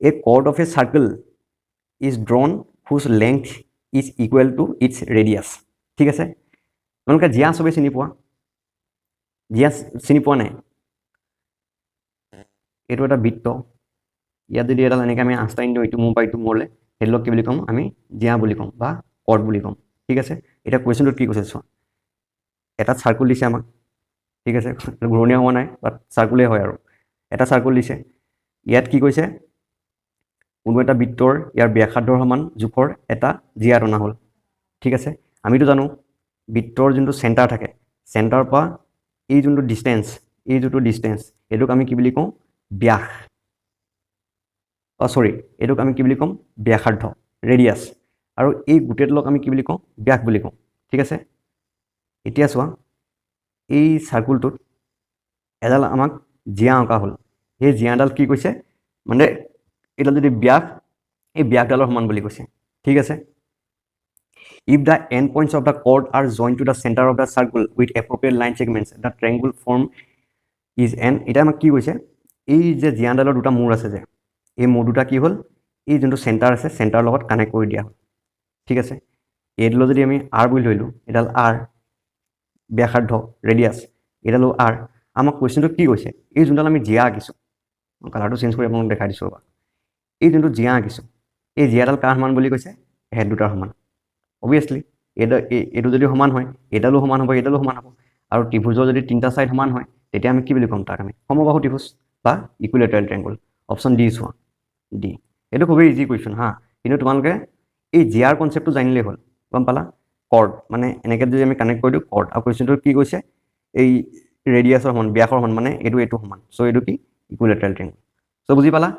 A chord of a circle is drawn whose length is equal to its radius. ঠিক আছে, তোমালোকে জিয়া চবে চিনি পোৱা? জিয়া চিনি পোৱা নাই? এইটো এটা বৃত্ত, ইয়াত যদি এডাল এনেকৈ আমি আঁচটা দিওঁ, এইটো মোৰ পৰা এইটো মোৰলৈ, সেইটোক কি বুলি ক'ম? আমি জিয়া বুলি ক'ম বা কৰ্ড বুলি ক'ম। ঠিক আছে, এতিয়া কুৱেশ্যনটোত কি কৈছে চোৱা, এটা চাৰ্কুল দিছে আমাক। ঠিক আছে, ঘূৰণীয়া হোৱা নাই, বাট চাৰ্কুলেই হয় আৰু এটা চাৰ্কুল দিছে। ইয়াত কি কৈছে? কোনো এটা বৃত্তৰ ইয়াৰ ব্যাসাৰ্ধৰ সমান জোখৰ এটা জিয়া টনা হ'ল। ঠিক আছে, আমিতো জানো বৃত্তৰ যোনটো চেণ্টাৰ থাকে, চেণ্টাৰৰ পৰা এই যোনটো ডিষ্টেঞ্চ, এই যোনটো ডিষ্টেঞ্চ, এইটোক আমি কি বুলি কওঁ? ব্যাস। সৰি, এইটোক আমি কি বুলি ক'ম? ব্যাসাৰ্ধ, ৰেডিয়াছ। আৰু এই গোটেইটোক আমি কি বুলি কওঁ? ব্যাস বুলি কওঁ। ঠিক আছে, এতিয়া চোৱা, এই চাৰ্কুলটোত এডাল আমাক জিয়া অঁকা হ'ল। সেই জিয়াডাল কি কৈছে? মানে এডাল যদি ব্যাস, এই ব্যাসডালৰ সমান বুলি কৈছে। ঠিক আছে, if the end points of the chord are joined to the center of the circle with appropriate line segments, the triangle form is an, এটা আমাক কি কৈছে? এই যে জিয়াডালৰ দুটা মূৰ আছে যে, এই মূৰ দুটা কি হ'ল? এই যোনটো চেণ্টাৰ আছে, চেণ্টাৰৰ লগত কানেক্ট কৰি দিয়া হ'ল। ঠিক আছে, এইডাল যদি আমি আৰ বুলি ধৰিলোঁ, এডাল আৰ ব্যাসাৰ্ধ, ৰেডিয়াছ, এডালো আৰ। আমাক কুৱেশ্যনটো কি কৈছে? এই যোনডাল আমি জিয়া আঁকিছোঁ, কালাৰটো চেঞ্জ কৰি আপোনাক দেখাই দিছোঁ ৰ'বা। এই যোনটো জিয়া আঁকিছোঁ, এই জিয়াডাল কাৰ সমান বুলি কৈছে? হেড দুটাৰ সমান। অবভিয়াছলি এইটো যদি সমান হয়, এইডালো সমান হ'ব, এইডালো সমান হ'ব। আৰু ত্ৰিভুজৰ যদি তিনিটা ছাইড সমান হয়, তেতিয়া আমি কি বুলি ক'ম? তাক আমি সমবাহু ত্ৰিভুজ বা ইকুইলেটাৰেল ট্ৰায়েংগল। অপশ্যন ডি চোৱা, ডি। এইটো খুবেই ইজি কুৱেশ্যন হা, কিন্তু তোমালোকে এই জিয়াৰ কনচেপ্টটো জানিলেই হ'ল। গম পালা? কৰ্ড মানে এনেকৈ যদি আমি কানেক্ট কৰি দিওঁ, কৰ্ড। আৰু কুৱেশ্যনটো কি কৈছে? এই ৰেডিয়াছৰ সমান, ব্যাসৰ সমান, মানে এইটো সমান। চ' এইটো কি? Equilateral triangle. চ' বুজি পালা?